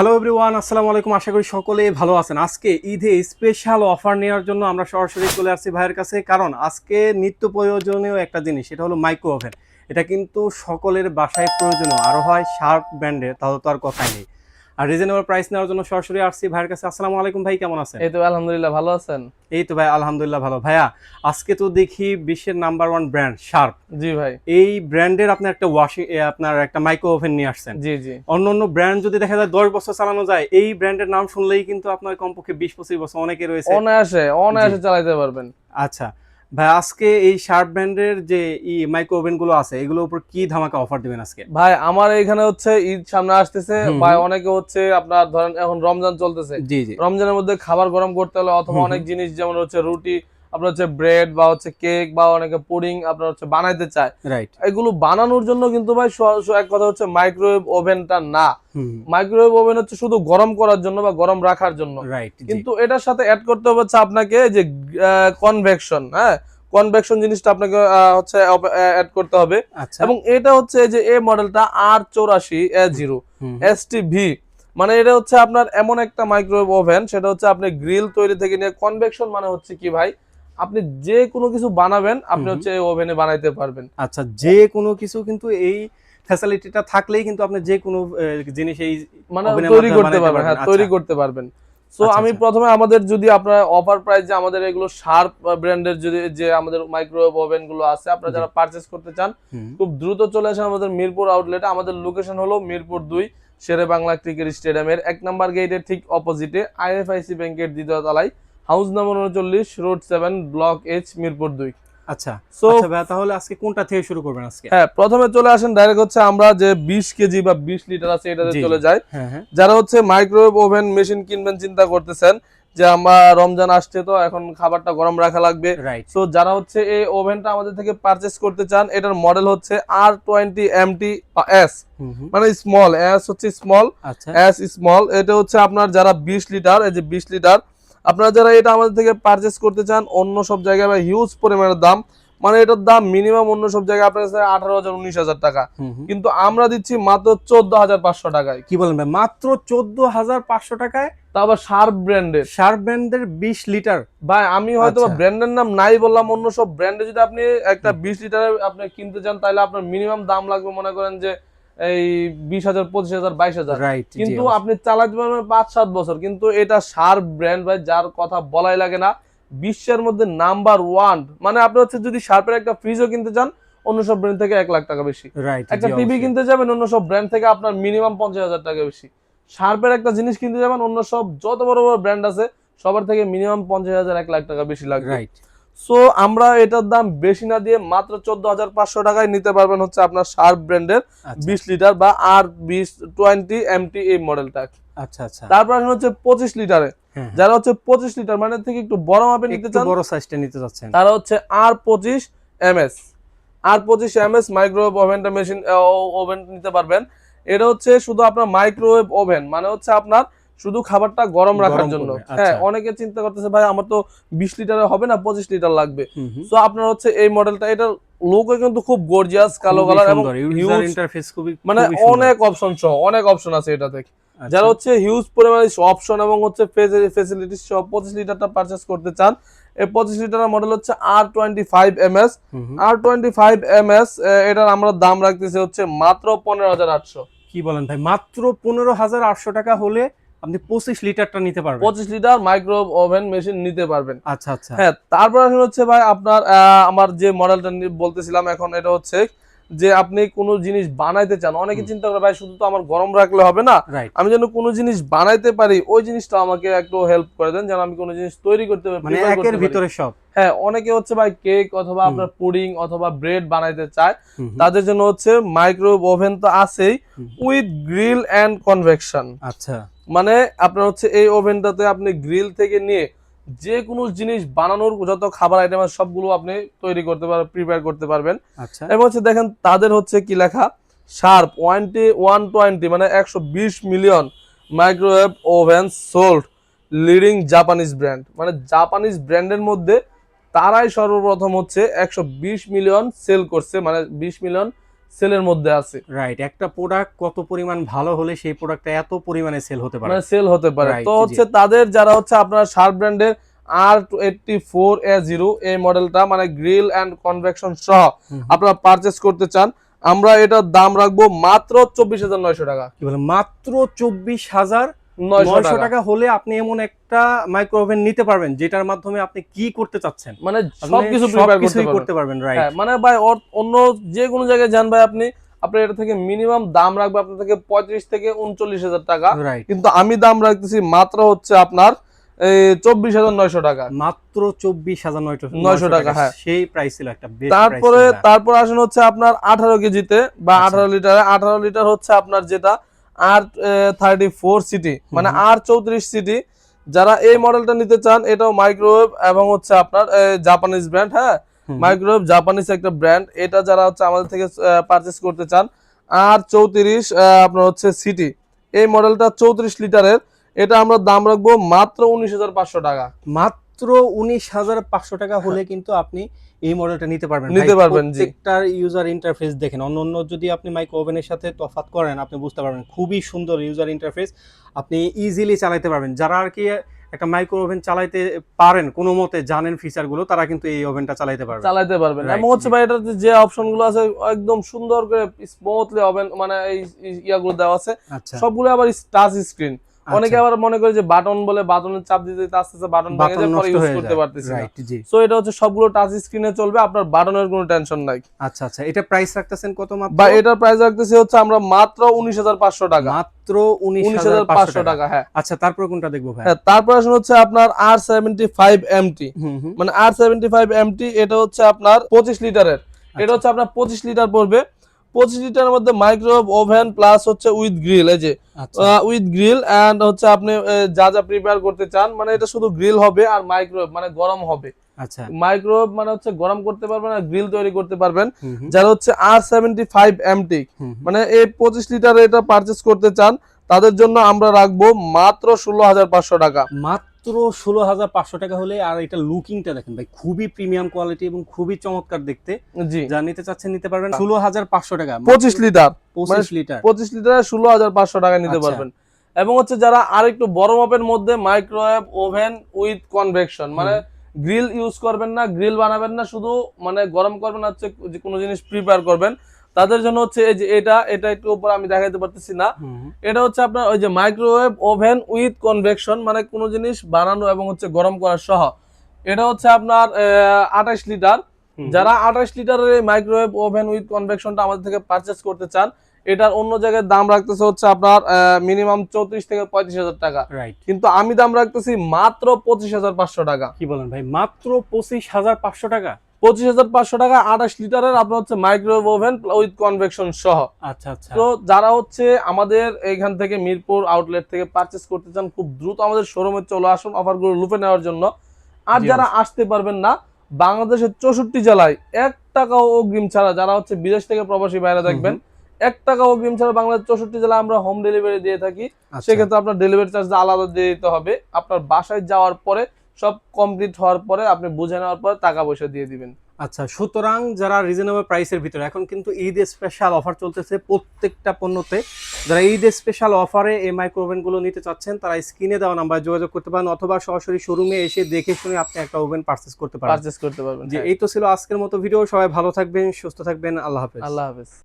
Hello everyone, আসসালামু আলাইকুম। আশা করি সকলে ভালো আছেন। আজকে ঈদে স্পেশাল অফার নেওয়ার জন্য আমরা সরাসরি চলে আসছি ভাইয়ের কাছে, কারণ আজকে নিত্য প্রয়োজনীয় একটা জিনিস, সেটা হলো মাইক্রো ওভেন। এটা কিন্তু সকলের বাসায় প্রয়োজনীয়, আরও হয় শার্প ব্র্যান্ডের, তাহলে তো আর কথাই নেই। আর রিজনেবল প্রাইস নেওয়ার জন্য সরাসরি আসছি ভাইয়ের কাছে। আসসালামু আলাইকুম ভাই, কেমন আছেন? এই তো আলহামদুলিল্লাহ, ভালো আছেন? এই তো ভাই, আলহামদুলিল্লাহ ভালো। ভাইয়া, আজকে তো দেখি বিশ্বের নাম্বার ওয়ান ব্র্যান্ড শার্প, জি ভাই। এই ব্র্যান্ডের আপনার একটা আপনার একটা মাইক্রো ওভেন নিয়ে আসছেন। জি, জি। অন্য অন্য ব্র্যান্ড যদি দেখা যায় 10 বছর চালানো যায়, এই ব্র্যান্ডের নাম শুনলেই কিন্তু আপনার কমপক্ষে 20-25 বছর অনেকে রয়েছে। অনায়াসে জি, অনায়াসে চালাতে পারবেন। আচ্ছা ভাই, আজকে এই শার্প ব্র্যান্ডের যে মাইক্রো ওভেন গুলো আছে, এগুলোর উপর কি ধামাকা অফার দিবেন আজকে? ভাই আমার এখানে হচ্ছে ঈদ সামনে আসতেছে হুম ভাই, হুম। অনেকে হচ্ছে আপনার ধরেন এখন রমজান চলতেছে। জি জি। রমজানের মধ্যে খাবার গরম করতে হলে অথবা হুম অনেক হুম। জিনিস যেমন হচ্ছে রুটি, আপনার হচ্ছে ব্রেড বা হচ্ছে কেক বা অনেকে পুডিং আপনার হচ্ছে বানাইতে চায়। রাইট। এগুলো বানানোর জন্য কিন্তু ভাই এক কথা হচ্ছে মাইক্রোওয়েভ ওভেনটা না। হুম। মাইক্রোওয়েভ ওভেন হচ্ছে শুধু গরম করার জন্য বা গরম রাখার জন্য। রাইট। জি। কিন্তু এটার সাথে অ্যাড করতে হবে হচ্ছে আপনাকে যে কনভেকশন, হ্যাঁ? কনভেকশন জিনিসটা আপনাকে হচ্ছে অ্যাড করতে হবে। আচ্ছা। এবং এটা হচ্ছে যে মডেলটা R84A0 হুম হুম। STV। মানে এটা হচ্ছে আপনার এমন একটা মাইক্রোওয়েভ ওভেন, সেটা হচ্ছে আপনি গ্রিল তৈরি থেকে নিয়ে কনভেকশন মানে হচ্ছে কি ভাই, আপনি যে কোনো কিছু বানাবেন হুম আপনি হুম। হচ্ছে এই ওভেনে বানাইতে পারবেন। আচ্ছা, যে কোনো কিছু কিন্তু এই ফ্যাসিলিটিটা থাকলেই কিন্তু আপনি যে কোনো জিনিস এই মানে ওভেনের তৈরি মাধ্যমে করতে বানাইতে পারবেন, পারবেন। হ্যাঁ আচ্ছা তৈরি করতে পারবেন। সো আচ্ছা। আমি আচ্ছা। প্রথমে আমাদের যদি আপনার অফার প্রাইস যে আমাদের এগুলো শার্প ব্র্যান্ডের যদি যে আমাদের মাইক্রোওয়েভ ওভেন গুলো আছে, আপনারা জি। যারা পারচেজ করতে চান হুম। খুব দ্রুত চলে আসেন আমাদের মিরপুর আউটলেটে। আমাদের লোকেশন হলো মিরপুর 2 শেরে বাংলা ক্রিকেট স্টেডিয়ামের 1 নম্বর গেটের ঠিক অপোজিটে আইএফআইসি ব্যাংকের দ্বিতীয় তলায়, হাউস নম্বর 39, রোড 7, ব্লক এইচ, মিরপুর 2। আচ্ছা। সো আচ্ছা ভাইয়া, তাহলে আজকে কোনটা থেকে শুরু করবেন আজকে? হ্যাঁ, প্রথমে চলে আসেন ডাইরেক্ট হচ্ছে আমরা যে 20 কেজি বা 20 লিটার আছে এটাতে জি জি। চলে যাই। হ্যাঁ হ্যাঁ। যারা হচ্ছে মাইক্রোওয়েভ ওভেন মেশিন কিনবেন চিন্তা করতেছেন যে আমরা রমজান আসছে তো এখন খাবারটা গরম রাখা লাগবে। রাইট। সো যারা হচ্ছে এই ওভেনটা আমাদের থেকে পারচেস করতে চান, এটার মডেল হচ্ছে R20MT এস, হুম হুম। মানে স্মল এস হচ্ছে স্মল, আচ্ছা। S small. এটা হচ্ছে আপনার যারা 20 লিটার, এই যে 20 লিটার, আপনারা যারা এটা আমাদের থেকে পারচেস করতে চান, অন্য সব জায়গায় ভাই হিউজ পরিমাণের দাম। মানে এটার দাম মিনিমাম অন্য সব জায়গায় আপনার কাছে 18,000 19,000 টাকা, হুম হুম। কিন্তু আমরা দিচ্ছি মাত্র 14,500 টাকায়। কি বলেন ভাই, মাত্র 14,500 টাকায়? তা আবার শার্প ব্র্যান্ডের। শার্প ব্র্যান্ডের 20 লিটার? ভাই আমি হয়তো আচ্ছা। ব্র্যান্ডের নাম নাই বললাম, অন্য সব ব্র্যান্ডে যদি আপনি একটা 20 লিটারের আপনি কিনতে চান তাহলে আপনার মিনিমাম দাম লাগবে মনে করেন যে এই 20,000 25,000 22,000। রাইট। জি কিন্তু অবশ্যই। আপনি চালাতে পারবেন 5-7 বছর। কিন্তু এটা শার্প ব্র্যান্ড ভাই, যার কথা বলাই লাগে না, বিশ্বের মধ্যে নাম্বার ওয়ান। মানে আপনি হচ্ছে যদি শার্পের একটা ফ্রিজও কিনতে চান অন্য সব ব্র্যান্ড থেকে 1 লাখ টাকা বেশি। রাইট। একটা জি টিভি অবশ্যই। কিনতে যাবেন অন্য সব ব্র্যান্ড থেকে আপনার মিনিমাম 50,000 টাকা বেশি। শার্পের একটা জিনিস কিনতে যাবেন অন্য সব যত বড় বড় ব্র্যান্ড আছে সবার থেকে মিনিমাম 50,000 1 লাখ টাকা বেশি লাগবে। রাইট। সো আমরা এটার দাম বেশি না দিয়ে মাত্র 14,500 টাকায় নিতে পারবেন হচ্ছে আপনার শার্প ব্র্যান্ডের আচ্ছা 20 লিটার বা R20MT এই মডেলটা। আচ্ছা। আচ্ছা। তারপর আসলে হচ্ছে 25 লিটারে, হ্যাঁ হ্যাঁ। যারা হচ্ছে 25 লিটার মানে থেকে একটু বড় মাপে নিতে একটু চান বড় সাইজটা নিতে চাচ্ছেন? তারা হচ্ছে R25MS। R25MS মাইক্রোওয়েভ ওভেনটা মেশিন ওভেন নিতে পারবেন। এটা হচ্ছে শুধু আপনার মাইক্রোওয়েভ ওভেন, মানে হচ্ছে আপনার শুধু খাবারটা গরম রাখার গরম জন্য। করবে, হ্যাঁ, আচ্ছা। অনেকে চিন্তা করতেছে ভাই আমার তো 20 লিটারে হবে না, 25 লিটার লাগবে। হুম হুম। সো আপনার হচ্ছে এই মডেলটা, এটার লুকও কিন্তু খুব গর্জিয়াস কালো খুবই কালার এবং সুন্দর, ইউজার হিউজ, ইন্টারফেস খুবই মানে খুবই সুন্দর। অনেক অপশন সহ অনেক অপশন আছে এটাতে। আচ্ছা। যারা হচ্ছে হিউজ পরিমাণে অপশন এবং হচ্ছে ফেসিলিটি সহ 25 লিটারটা পারচেস করতে চান, এই 25 লিটারের মডেল হচ্ছে R25MS। হুম হুম। R25MS এটার আমরা দাম রাখতেছি হচ্ছে মাত্র 15,800। কি বলেন ভাই, মাত্র 15,800 টাকা হলে আপনি 25 লিটারটা নিতে পারবেন? 25 লিটার মাইক্রো ওভেন মেশিন নিতে পারবেন। আচ্ছা আচ্ছা। হ্যাঁ, তারপর আসলে হচ্ছে ভাই আপনার আমার যে মডেলটা বলতেছিলাম এখন, এটা হচ্ছে যে আপনি কোনো জিনিস বানাইতে চান, অনেকে হুম। চিন্তা করে ভাই শুধু তো আমার গরম রাখলে হবে না, রাইট। আমি যেন কোনো জিনিস বানাইতে পারি, ওই জিনিসটা আমাকে একটু হেল্প করে দেন, যেন আমি কোনো জিনিস তৈরি করতে পারি, মানে প্রিপেয়ার একের করতে পারি। ভিতরে সব। হ্যাঁ, অনেকে হচ্ছে ভাই কেক অথবা হুম আপনার পুডিং অথবা ব্রেড বানাইতে চায়, হুম। হুম তাদের জন্য হচ্ছে মাইক্রোওয়েভ ওভেন তো আছেই, হুম। With grill and convection. আচ্ছা। মানে আপনার হচ্ছে এই ওভেনটাতে আপনি গ্রিল থেকে নিয়ে যে কোনো জিনিস বানানোর যত খাবার আইটেম আছে সবগুলো আপনি তৈরি করতে পারবেন, প্রিপেয়ার করতে পারবেন। আচ্ছা। এবং হচ্ছে দেখেন তাদের হচ্ছে কি লেখা, শার্প 120 মানে 120 million microwave oven sold, leading Japanese brand. মানে জাপানিজ ব্র্যান্ডের মধ্যে তারাই সর্বপ্রথম হচ্ছে 120 মিলিয়ন সেল করছে, মানে 20 মিলিয়ন সেলের মধ্যে আছে। রাইট, একটা প্রোডাক্ট কত পরিমাণ ভালো হলে সেই প্রোডাক্টটা এত পরিমাণে সেল হতে পারে। মানে সেল হতে পারে। Right, তো জি। হচ্ছে তাদের যারা হচ্ছে আপনার শার্প ব্র্যান্ডের R84A0 এই মডেলটা মানে গ্রিল এন্ড কনভেকশন সহ আপনারা পারচেজ করতে চান, আমরা এটার দাম রাখবো মাত্র 24,900 টাকা। কি বলে মাত্র 24,900 900 টাকা। টাকা হলে আপনি এমন একটা মাইক্রো ওভেন নিতে পারবেন যেটার মাধ্যমে আপনি কি করতে চাচ্ছেন, মানে আপনি সবকিছু প্রিপেয়ার করতে পারবেন। করতে পারবেন। রাইট, হ্যাঁ, মানে ভাই অন্য যে কোনো জায়গায় যান ভাই আপনি, আপনার এটা থেকে মিনিমাম দাম রাখবে আপনার থেকে 35 থেকে 39,000 টাকা, রাইট, কিন্তু আমি দাম রাখতেছি মাত্র হচ্ছে আপনার 24,900 টাকা। মাত্র 24,900 টাকা, হ্যাঁ। সেই প্রাইস ছিল একটা বেস্ট তারপর আসেন হচ্ছে আপনার 18 কেজিতে বা আচ্ছা। 18 লিটারে। 18 লিটার হচ্ছে আপনার যেটা R34 সিটি মানে R34 সিটি, যারা এই মডেলটা নিতে চান, এটাও মাইক্রোওয়েভ এবং হচ্ছে আপনার জাপানিজ ব্র্যান্ড। হ্যাঁ, মাইক্রোওয়েভ জাপানিজ একটা ব্র্যান্ড। এটা যারা হচ্ছে আমাদের থেকে পারচেজ করতে চান, R34 আপনার হচ্ছে সিটি এই মডেলটা 34 লিটারের, এটা আমরা দাম রাখবো মাত্র 19,500 টাকা। মাত্র 19,500 টাকা হলে কিন্তু আপনি এই মডেলটা নিতে পারবেন। নিতে পারবেন, জি। প্রত্যেকটার ইউজার ইন্টারফেস দেখেন, অন্য যদি আপনি মাইক্রো ওভেনের সাথে তফাৎ করেন আপনি বুঝতে পারবেন, খুবই সুন্দর ইউজার ইন্টারফেস, আপনি ইজিলি চালাতে পারবেন। যারা আর কি একটা মাইক্রো ওভেন চালাতে পারেন কোনো মতে, জানেন ফিচারগুলো, তারা কিন্তু এই ওভেনটা চালাতে পারবে। Right, এবং হচ্ছে ভাই এটাতে যে অপশনগুলো আছে একদম সুন্দর করে স্মুথলি ওভেন মানে এই ইয়াগুলো দেওয়া আছে, আচ্ছা, সবগুলো আবার টাচ স্ক্রিন। অনেকে আবার মনে করে যে বাটন বলে, বাটনের চাপ দিতে দিতে আস্তে আস্তে বাটন ভেঙে যায়, পরে ইউজ করতে পারতেছি না। রাইট, জি। সো এটা হচ্ছে সবগুলো টাচ স্ক্রিনে চলবে, আপনার বাটনের কোনো টেনশন নাই। আচ্ছা আচ্ছা, এটা প্রাইস রাখতেছেন কত? মাত্র বা এটার প্রাইস রাখতেছি হচ্ছে আমরা মাত্র 19,500 টাকা। মাত্র 19,500 টাকা, হ্যাঁ। আচ্ছা, তারপর কোনটা দেখবো ভাই? হ্যাঁ, তারপর আসলে হচ্ছে আপনার R75MT মানে R75MT, এটা হচ্ছে আপনার 25 লিটারের। এটা হচ্ছে আপনার 25 লিটার পড়বে। 25 লিটারের মধ্যে মাইক্রোওয়েভ ওভেন প্লাস হচ্ছে উইথ গ্রিল, এই যে উইথ গ্রিল এন্ড হচ্ছে আপনি যা যা প্রিপেয়ার করতে চান, মানে এটা শুধু গ্রিল হবে আর মাইক্রোওয়েভ মানে গরম হবে। আচ্ছা, মাইক্রোওয়েভ মানে হচ্ছে গরম করতে পারবেন আর গ্রিল তৈরি করতে পারবেন। যারা হচ্ছে R75MT মানে এই 25 লিটার এটা পারচেজ করতে চান, তাদের জন্য আমরা রাখবো মাত্র 16,500 টাকা। মাত্র 16,500 টাকা হলে। আর এটা লুকিংটা দেখেন ভাই, খুবই প্রিমিয়াম কোয়ালিটি এবং খুবই চমৎকার দেখতে। জি, যা নিতে চাচ্ছেন নিতে পারবেন 16,500 টাকা। 25 লিটার 25 লিটার 25 লিটারে 16,500 টাকা নিতে আচ্ছা। পারবেন। এবং হচ্ছে যারা আরেকটু বড় মাপের মধ্যে মাইক্রোওয়েভ ওভেন উইথ কনভেকশন মানে গ্রিল ইউজ করবেন না, গ্রিল বানাবেন না, শুধু মানে গরম করবেন, হচ্ছে যে কোনো জিনিস প্রিপেয়ার করবেন, তাদের জন্য হচ্ছে এই যে এটা একটু উপর আমি দেখাইতে পারতেছি না, এটা হচ্ছে আপনার ওই যে মাইক্রোওয়েভ ওভেন উইথ কনভেকশন মানে কোনো জিনিস বানানো এবং হচ্ছে গরম করা সহ। এটা হচ্ছে আপনার 28 লিটার। যারা 28 লিটারের এই মাইক্রোওয়েভ ওভেন উইথ কনভেকশনটা আমাদের থেকে পারচেজ করতে চান, এটার অন্য জায়গায় দাম রাখতেছে হচ্ছে আপনার মিনিমাম 34 থেকে 35,000 টাকা, রাইট, কিন্তু আমি দাম রাখতেছি মাত্র 25,500 টাকা। কি বলেন ভাই, মাত্র 25,500 টাকা? 25,500 টাকা 28 লিটারের আপনার হচ্ছে মাইক্রোওয়েভ ওভেন উইথ কনভেকশন সহ। আচ্ছা আচ্ছা, তো যারা হচ্ছে আমাদের এখান থেকে মিরপুর আউটলেট থেকে পারচেজ করতে চান, খুব দ্রুত আমাদের শোরুমে চলে আসুন অফারগুলো লুফে নেওয়ার জন্য। আর যারা আসতে পারবেন না, বাংলাদেশের 64 জেলায় 1 টাকাও অগ্রিম ছাড়া, যারা হচ্ছে বিদেশ থেকে প্রবাসী বাইরে দেখবেন, 1 টাকা অগ্রিম ছাড়া বাংলাদেশের 64 জেলায় আমরা হোম ডেলিভারি দিয়ে থাকি। সেক্ষেত্রে আপনার ডেলিভারি চার্জ আলাদা দিয়ে দিতে হবে। আপনার বাসায় যাওয়ার পরে সব কমপ্লিট হওয়ার পরে আপনি বুঝে নেওয়ার পরে টাকা পয়সা দিয়ে দিবেন। আচ্ছা, সুতরাং যারা রিজনেবল প্রাইসের ভিতরে, এখন কিন্তু ঈদ স্পেশাল অফার চলতেছে প্রত্যেকটা পণ্যতে, যারা ঈদ স্পেশাল অফারে এই মাইক্রো ওভেনগুলো নিতে চাচ্ছেন তারা স্ক্রিনে দেওয়া নাম্বারে যোগাযোগ করতে পারেন, অথবা সরাসরি শোরুমে এসে দেখে শুনে আপনি একটা ওভেন পারচেজ করতে পারবেন। যে এই তো ছিল আজকের মতো ভিডিও। সবাই ভালো থাকবেন, সুস্থ থাকবেন। আল্লাহ হাফেজ। আল্লাহ হাফেজ।